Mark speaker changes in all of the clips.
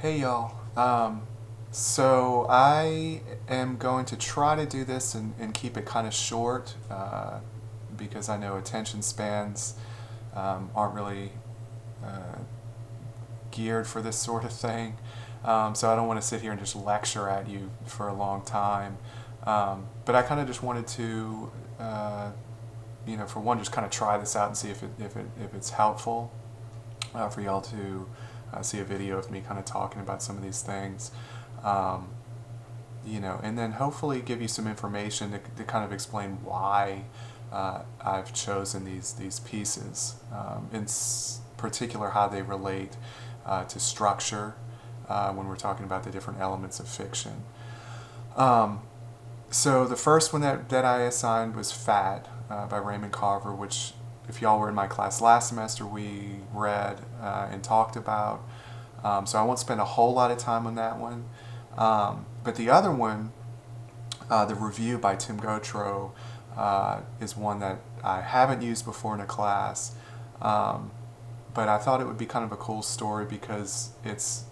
Speaker 1: Hey y'all. So I am going to try to do this and keep it kind of short because I know attention spans aren't really uh, geared for this sort of thing. So I don't want to sit here and just lecture at you for a long time. But I kind of just wanted to, for one, just kind of try this out and see if it's helpful for y'all to see a video of me kind of talking about some of these things. Um, and then hopefully give you some information to kind of explain why I've chosen these pieces, in particular how they relate to structure when we're talking about the different elements of fiction. Um, so the first one that I assigned was Fat by Raymond Carver, which if y'all were in my class last semester, we read and talked about. So I won't spend a whole lot of time on that one. But the other one, the review by Tim Gautreaux, is one that I haven't used before in a class. But I thought it would be kind of a cool story because it's,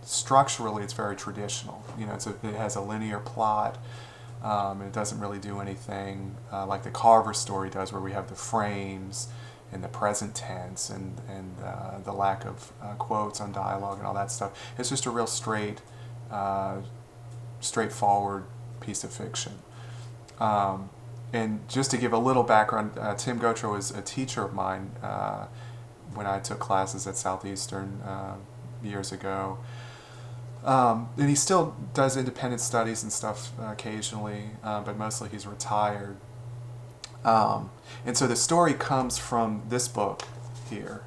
Speaker 1: structurally it's very traditional. It has a linear plot. And it doesn't really do anything like the Carver story does, where we have the frames and the present tense and the lack of quotes on dialogue and all that stuff. It's just a real straightforward piece of fiction. And just to give a little background, Tim Gautreaux is a teacher of mine when I took classes at Southeastern years ago. And he still does independent studies and stuff occasionally, but mostly he's retired. And so the story comes from this book here.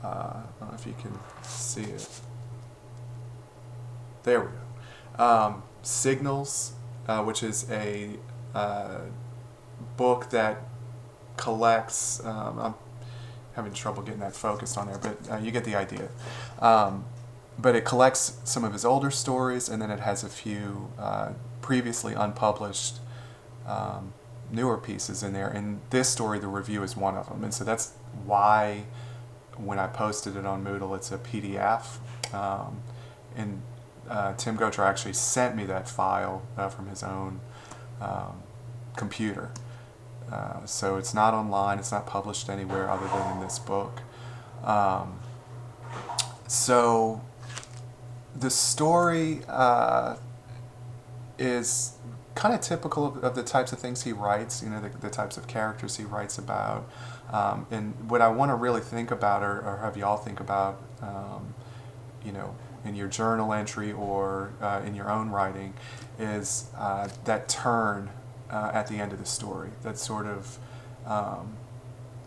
Speaker 1: I don't know if you can see it. There we go. Signals, which is a book that collects, I'm having trouble getting that focused on there, but you get the idea. But it collects some of his older stories, and then it has a few previously unpublished newer pieces in there. And this story, the review, is one of them. And so that's why when I posted it on Moodle, it's a PDF. And Tim Gautreaux actually sent me that file from his own computer. So it's not online, it's not published anywhere other than in this book. So the story is kind of typical of the types of things he writes, the types of characters he writes about. And what I want to really think about, or have y'all think about, in your journal entry or in your own writing, is that turn at the end of the story, that sort of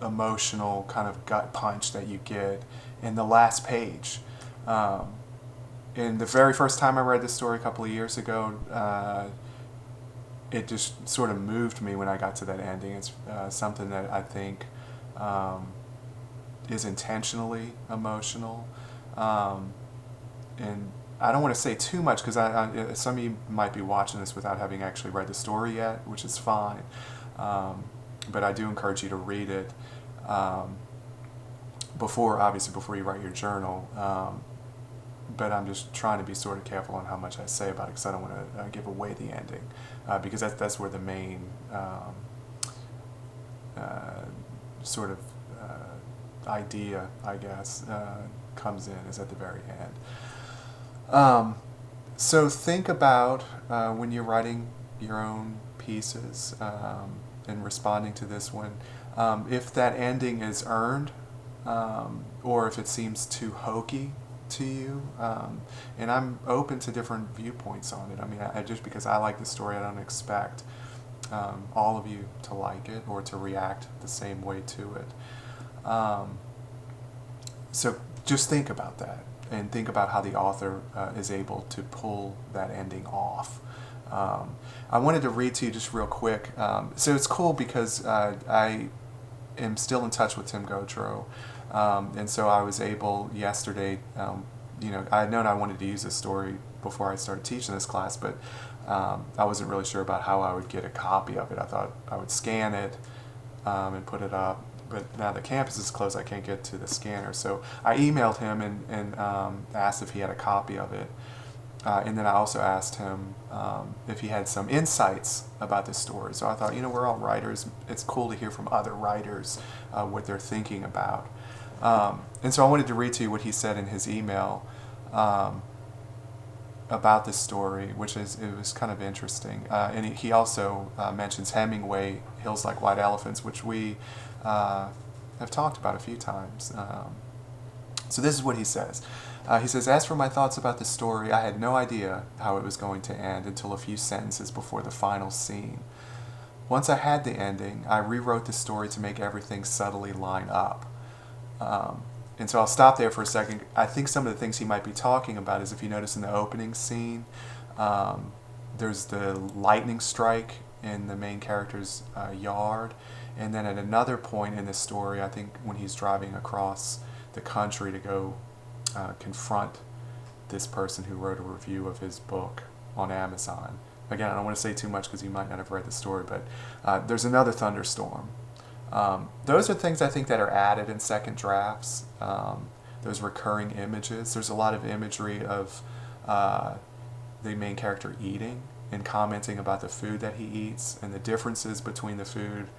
Speaker 1: emotional kind of gut punch that you get in the last page. And the very first time I read this story a couple of years ago, it just sort of moved me when I got to that ending. It's something that I think is intentionally emotional. And I don't want to say too much because some of you might be watching this without having actually read the story yet, which is fine. But I do encourage you to read it before you write your journal. But I'm just trying to be sort of careful on how much I say about it because I don't want to give away the ending, because that's where the main sort of idea, I guess, comes in, is at the very end. So think about when you're writing your own pieces and responding to this one, if that ending is earned or if it seems too hokey to you, and I'm open to different viewpoints on it. I mean, just because I like the story, I don't expect all of you to like it or to react the same way to it. So just think about that and think about how the author is able to pull that ending off. I wanted to read to you just real quick. So it's cool because I am still in touch with Tim Gautreaux. And so I was able yesterday, I had known I wanted to use this story before I started teaching this class, but I wasn't really sure about how I would get a copy of it. I thought I would scan it and put it up, but now the campus is closed, I can't get to the scanner. So I emailed him and asked if he had a copy of it. And then I also asked him if he had some insights about this story. So I thought, we're all writers. It's cool to hear from other writers what they're thinking about. And so I wanted to read to you what he said in his email about this story, it was kind of interesting. And he also mentions Hemingway, Hills Like White Elephants, which we have talked about a few times. So this is what he says. He says, as for my thoughts about the story, I had no idea how it was going to end until a few sentences before the final scene. Once I had the ending, I rewrote the story to make everything subtly line up. And so I'll stop there for a second. I think some of the things he might be talking about is, if you notice in the opening scene, there's the lightning strike in the main character's yard. And then at another point in the story, I think when he's driving across the country to go confront this person who wrote a review of his book on Amazon. Again, I don't want to say too much because you might not have read the story, but there's another thunderstorm. Those are things I think that are added in second drafts. Those recurring images. There's a lot of imagery of the main character eating and commenting about the food that he eats and the differences between the food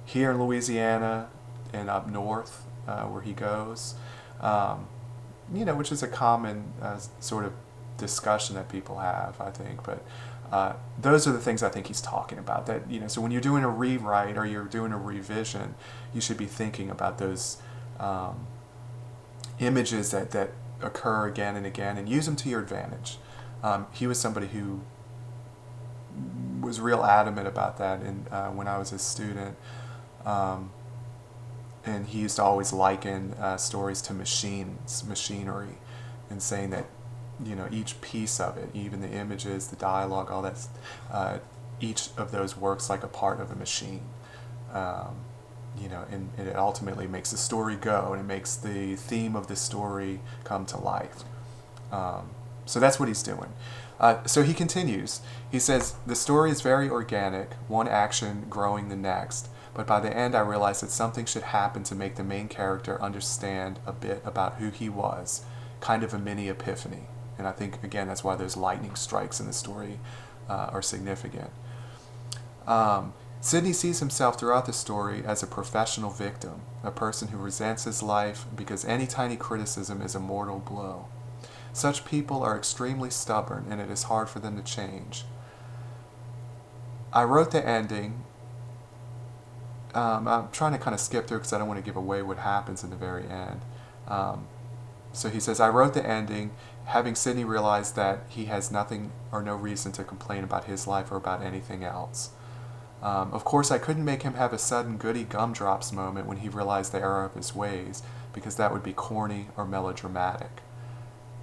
Speaker 1: here in Louisiana and up north where he goes. Which is a common sort of discussion that people have, I think. But those are the things I think he's talking about. That so when you're doing a rewrite or you're doing a revision, you should be thinking about those images that occur again and again, and use them to your advantage. He was somebody who was real adamant about that, and when I was a student. And he used to always liken stories to machinery, and saying that, each piece of it, even the images, the dialogue, all that, each of those works like a part of a machine. And it ultimately makes the story go, and it makes the theme of the story come to life. So that's what he's doing. So he continues. He says, the story is very organic, one action growing the next. But by the end, I realized that something should happen to make the main character understand a bit about who he was, kind of a mini epiphany. And I think, again, that's why those lightning strikes in the story are significant. Sidney sees himself throughout the story as a professional victim, a person who resents his life because any tiny criticism is a mortal blow. Such people are extremely stubborn, and it is hard for them to change. I wrote the ending. I'm trying to kind of skip through because I don't want to give away what happens in the very end. So he says, I wrote the ending having Sidney realize that he has nothing or no reason to complain about his life or about anything else. Of course, I couldn't make him have a sudden goody gumdrops moment when he realized the error of his ways, because that would be corny or melodramatic.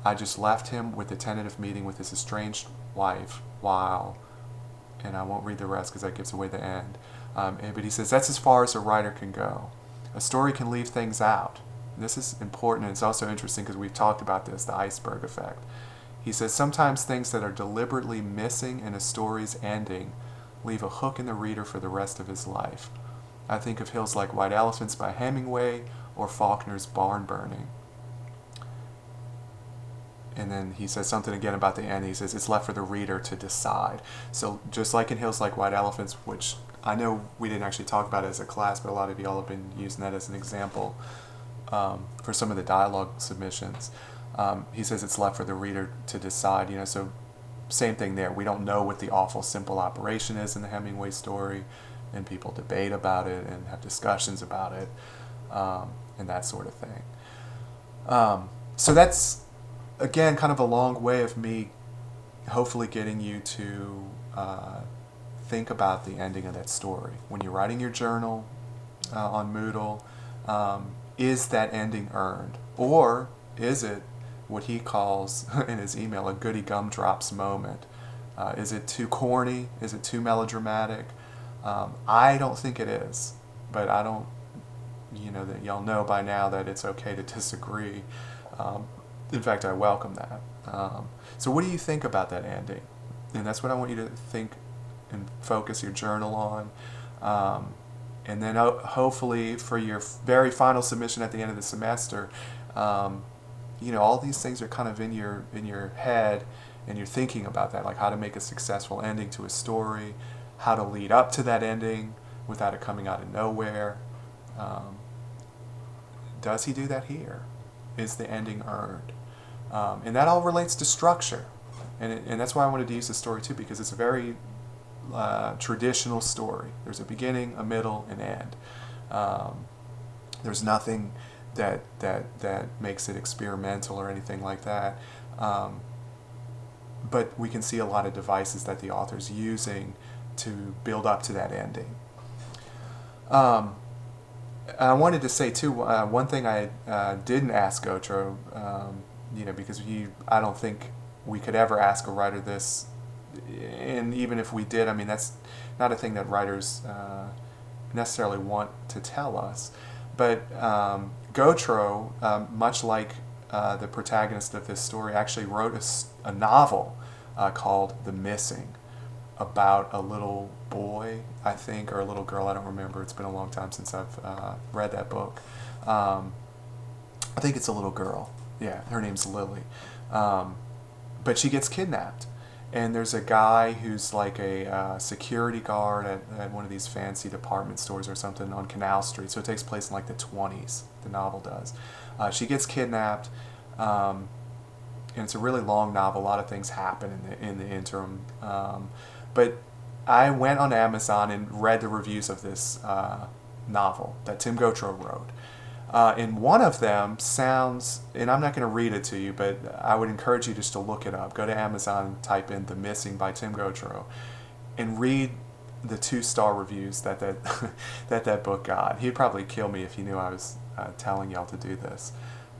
Speaker 1: I just left him with a tentative meeting with his estranged wife while, and I won't read the rest because that gives away the end. But he says that's as far as a writer can go. A story can leave things out. This is important, and it's also interesting because we've talked about this, the iceberg effect. He says sometimes things that are deliberately missing in a story's ending leave a hook in the reader for the rest of his life. I think of Hills Like White Elephants by Hemingway or Faulkner's Barn Burning. And then he says something again about the end. He says it's left for the reader to decide. So just like in Hills Like White Elephants, which I know we didn't actually talk about it as a class, but a lot of y'all have been using that as an example for some of the dialogue submissions. He says it's left for the reader to decide. So same thing there. We don't know what the awful simple operation is in the Hemingway story, and people debate about it and have discussions about it, and that sort of thing. So that's, again, kind of a long way of me hopefully getting you to think about the ending of that story. When you're writing your journal on Moodle, is that ending earned? Or is it what he calls in his email a goody gumdrops moment? Is it too corny? Is it too melodramatic? I don't think it is, but I don't, that y'all know by now that it's okay to disagree. In fact, I welcome that. So what do you think about that ending? And that's what I want you to think and focus your journal on. And then hopefully for your very final submission at the end of the semester, all these things are kind of in your head, and you're thinking about that, like how to make a successful ending to a story, how to lead up to that ending without it coming out of nowhere. Does he do that here? Is the ending earned? And that all relates to structure. And that's why I wanted to use this story too, because it's a very traditional story. There's a beginning, a middle, an end. There's nothing that makes it experimental or anything like that. But we can see a lot of devices that the author's using to build up to that ending. I wanted to say too, one thing I didn't ask Gautreaux, because I don't think we could ever ask a writer this, and even if we did, I mean, that's not a thing that writers necessarily want to tell us. But Gautreaux, much like the protagonist of this story, actually wrote a novel called The Missing, about a little boy, I think, or a little girl, I don't remember. It's been a long time since I've read that book. I think it's a little girl. Yeah, her name's Lily. But she gets kidnapped. And there's a guy who's like a security guard at one of these fancy department stores or something on Canal Street. So it takes place in like the 20s, the novel does. She gets kidnapped, and it's a really long novel. A lot of things happen in the interim. But I went on Amazon and read the reviews of this novel that Tim Gautreaux wrote. And one of them sounds, and I'm not going to read it to you, but I would encourage you just to look it up. Go to Amazon and type in The Missing by Tim Gautreaux and read the 2-star reviews that that book got. He'd probably kill me if he knew I was telling y'all to do this.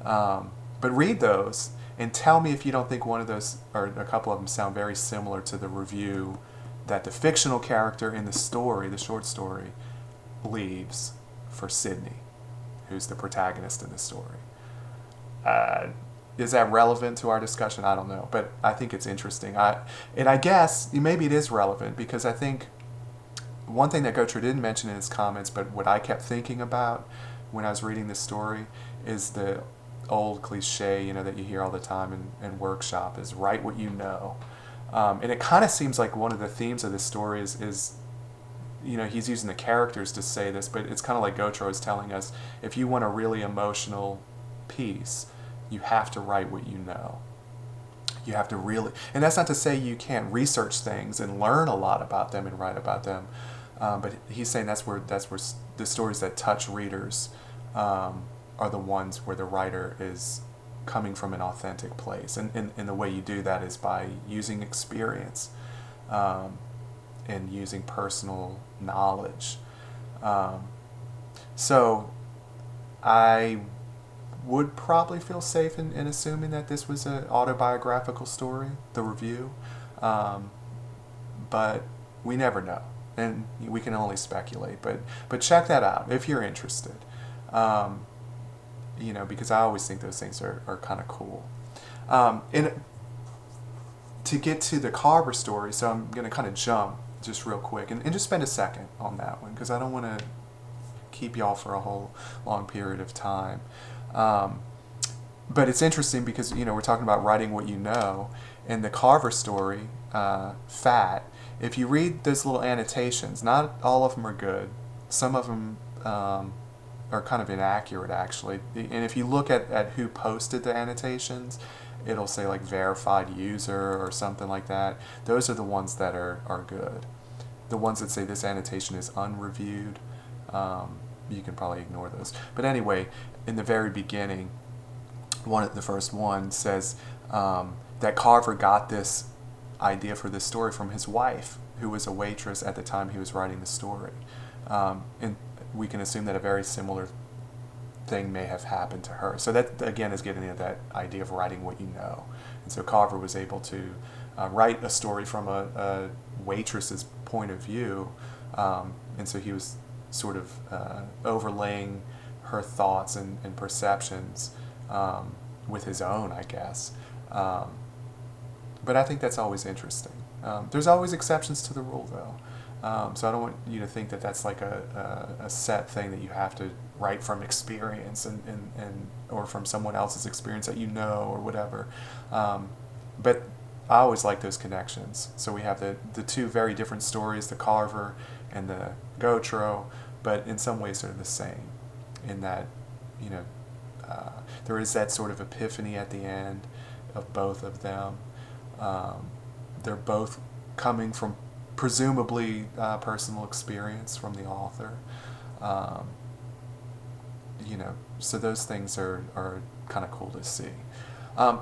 Speaker 1: But read those and tell me if you don't think one of those, or a couple of them, sound very similar to the review that the fictional character in the story, the short story, leaves for Sydney, who's the protagonist in the story. Is that relevant to our discussion? I don't know, but I think it's interesting. And I guess maybe it is relevant, because I think one thing that Gautreaux didn't mention in his comments, but what I kept thinking about when I was reading this story, is the old cliche, that you hear all the time in workshop, is write what you know. And it kind of seems like one of the themes of this story is he's using the characters to say this, but it's kind of like Gautreaux is telling us, if you want a really emotional piece, you have to write what you know. You have to really, and that's not to say you can't research things and learn a lot about them and write about them, but he's saying that's where the stories that touch readers are the ones where the writer is coming from an authentic place, and the way you do that is by using experience and using personal knowledge. So I would probably feel safe in assuming that this was an autobiographical story, the review, but we never know, and we can only speculate. But check that out if you're interested, because I always think those things are kind of cool. And to get to the Carver story, so I'm going to kind of jump just real quick and just spend a second on that one, because I don't want to keep y'all for a whole long period of time. But it's interesting because, we're talking about writing what you know, and the Carver story, Fat, if you read those little annotations, not all of them are good. Some of them are kind of inaccurate, actually. And if you look at who posted the annotations, it'll say like verified user or something like that. Those are the ones that are good. The ones that say this annotation is unreviewed, you can probably ignore those. But anyway, in the very beginning, the first one says that Carver got this idea for this story from his wife, who was a waitress at the time he was writing the story. And we can assume that a very similar thing may have happened to her. So that, again, is getting into that idea of writing what you know. And so Carver was able to write a story from a waitress's point of view, and so he was sort of overlaying her thoughts and perceptions with his own, I guess. But I think that's always interesting. There's always exceptions to the rule, though. So I don't want you to think that that's like a set thing that you have to write from experience and or from someone else's experience that you know or whatever. But I always like those connections. So we have the two very different stories, the Carver and the Gautreaux, but in some ways they're the same in that, you know, there is that sort of epiphany at the end of both of them. They're both coming from presumably personal experience from the author. You know, so those things are kind of cool to see.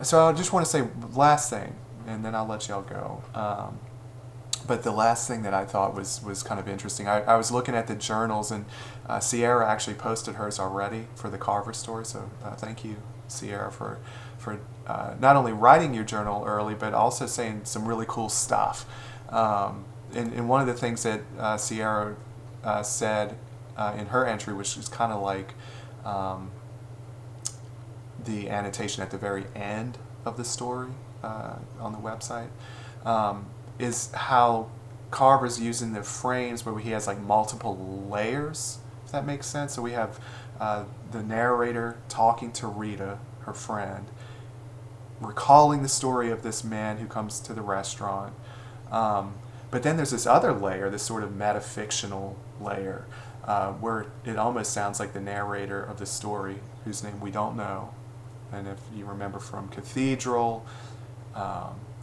Speaker 1: So I just want to say last thing, and then I'll let y'all go. But the last thing that I thought was kind of interesting, I was looking at the journals, and Sierra actually posted hers already for the Carver story, so thank you, Sierra, for not only writing your journal early, but also saying some really cool stuff. And one of the things that Sierra said in her entry, which is kind of like the annotation at the very end of the story on the website, is how Carver's using the frames where he has like multiple layers, if that makes sense. So we have the narrator talking to Rita, her friend, recalling the story of this man who comes to the restaurant. But then there's this other layer, this sort of metafictional layer, where it almost sounds like the narrator of the story, whose name we don't know. And if you remember from Cathedral,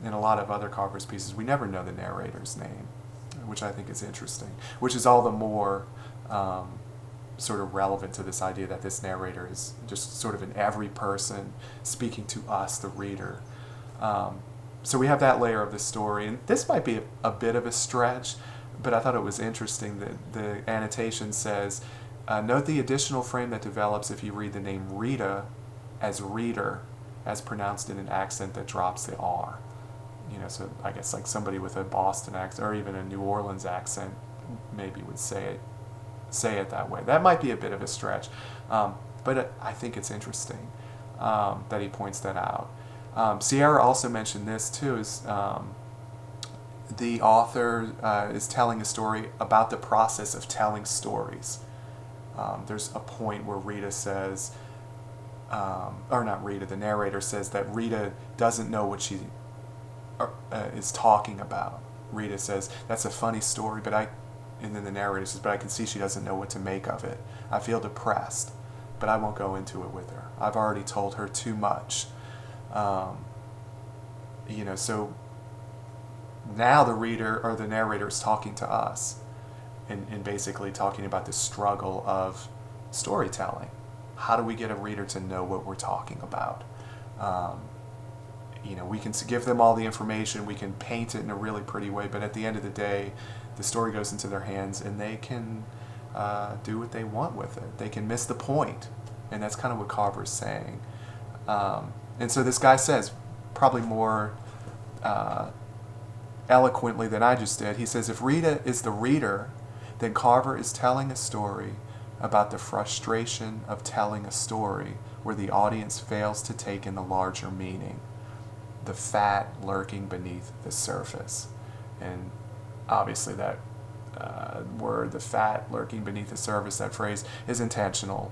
Speaker 1: and a lot of other Carver's pieces, we never know the narrator's name, which I think is interesting, which is all the more sort of relevant to this idea that this narrator is just sort of in every person speaking to us, the reader. So we have that layer of the story, and this might be a bit of a stretch, but I thought it was interesting that the annotation says, note the additional frame that develops if you read the name Rita as reader, as pronounced in an accent that drops the R. You know, so I guess like somebody with a Boston accent or even a New Orleans accent maybe would say it that way. That might be a bit of a stretch, but I think it's interesting that he points that out. Sierra also mentioned this too, is the author is telling a story about the process of telling stories. There's a point where Rita says, or not Rita, the narrator says that Rita doesn't know what she is talking about. Rita says, that's a funny story, and then the narrator says, but I can see she doesn't know what to make of it. I feel depressed, but I won't go into it with her. I've already told her too much. You know, so now the reader or the narrator is talking to us and basically talking about the struggle of storytelling. How do we get a reader to know what we're talking about? You know, we can give them all the information, we can paint it in a really pretty way, but at the end of the day, the story goes into their hands and they can do what they want with it. They can miss the point, and that's kind of what Carver's saying. And so this guy says, probably more eloquently than I just did, he says, if Rita is the reader, then Carver is telling a story about the frustration of telling a story where the audience fails to take in the larger meaning, the fat lurking beneath the surface. And obviously that word, the fat lurking beneath the surface, that phrase is intentional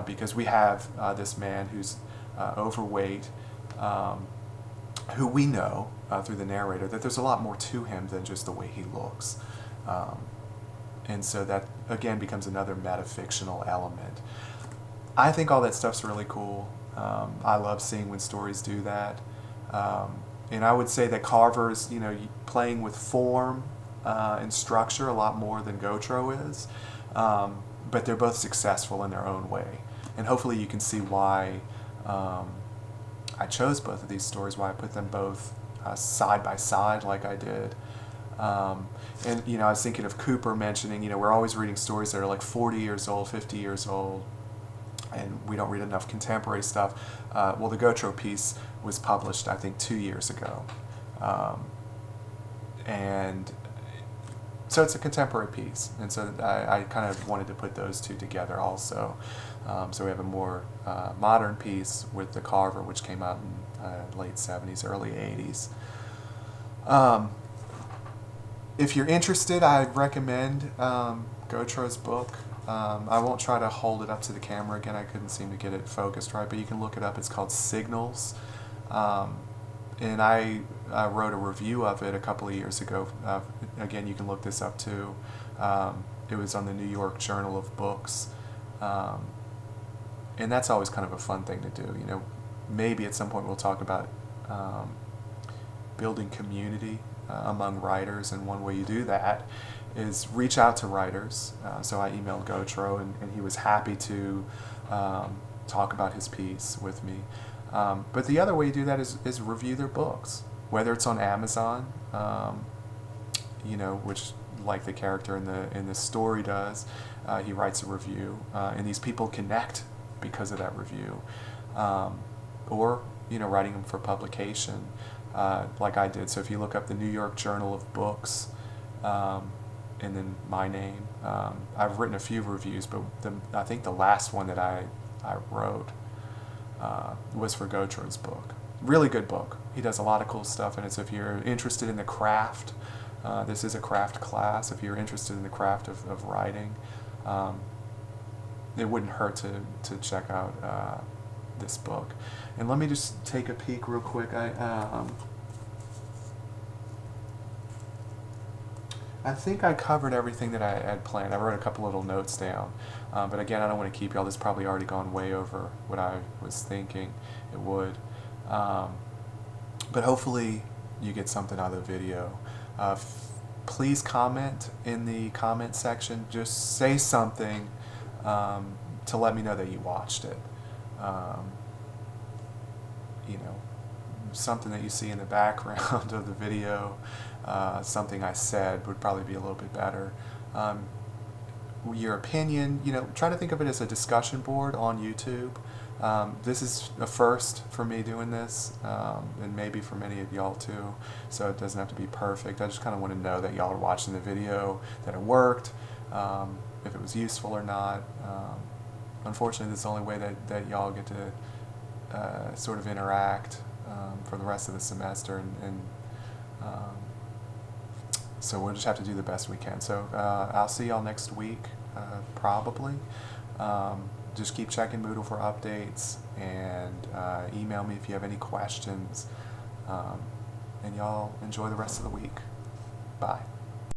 Speaker 1: because we have this man who's overweight, who we know through the narrator that there's a lot more to him than just the way he looks. And so that, again, becomes another metafictional element. I think all that stuff's really cool. I love seeing when stories do that. And I would say that Carver's, you know, playing with form and structure a lot more than Gautreaux is. But they're both successful in their own way. And hopefully you can see why I chose both of these stories, why I put them both side by side like I did. And, you know, I was thinking of Cooper mentioning, you know, we're always reading stories that are like 40 years old, 50 years old, and we don't read enough contemporary stuff. Well, the Gautreaux piece was published, I think, 2 years ago. And so it's a contemporary piece. And so I kind of wanted to put those two together also. So we have a more modern piece with the Carver, which came out in late 70s, early 80s. if you're interested, I recommend Gautreaux's book. I won't try to hold it up to the camera again. I couldn't seem to get it focused right, but you can look it up. It's called Signals. And I wrote a review of it a couple of years ago. Again, you can look this up too. It was on the New York Journal of Books. And that's always kind of a fun thing to do. You know, maybe at some point we'll talk about building community among writers, and one way you do that is reach out to writers. So I emailed Gautreaux, and he was happy to talk about his piece with me. But the other way you do that is review their books, whether it's on Amazon, you know, which, like the character in the story does, he writes a review, and these people connect because of that review, or, you know, writing them for publication, like I did. So if you look up the New York Journal of Books, and then my name, I've written a few reviews, but I think the last one that I wrote was for Gautreaux's book. Really good book. He does a lot of cool stuff in it. So if you're interested in the craft, this is a craft class. If you're interested in the craft of writing, it wouldn't hurt to check out this book. And let me just take a peek real quick. I think I covered everything that I had planned. I wrote a couple little notes down. But again, I don't want to keep y'all. This has probably already gone way over what I was thinking it would. But hopefully you get something out of the video. Please comment in the comment section. Just say something to let me know that you watched it. You know, something that you see in the background of the video, something I said would probably be a little bit better. Your opinion, you know, try to think of it as a discussion board on YouTube. This is a first for me doing this, and maybe for many of y'all too, so it doesn't have to be perfect. I just kind of want to know that y'all are watching the video, that it worked, if it was useful or not. Unfortunately, this is the only way that y'all get to sort of interact for the rest of the semester, and so we'll just have to do the best we can. So I'll see y'all next week, probably. Just keep checking Moodle for updates, and email me if you have any questions. And y'all enjoy the rest of the week. Bye.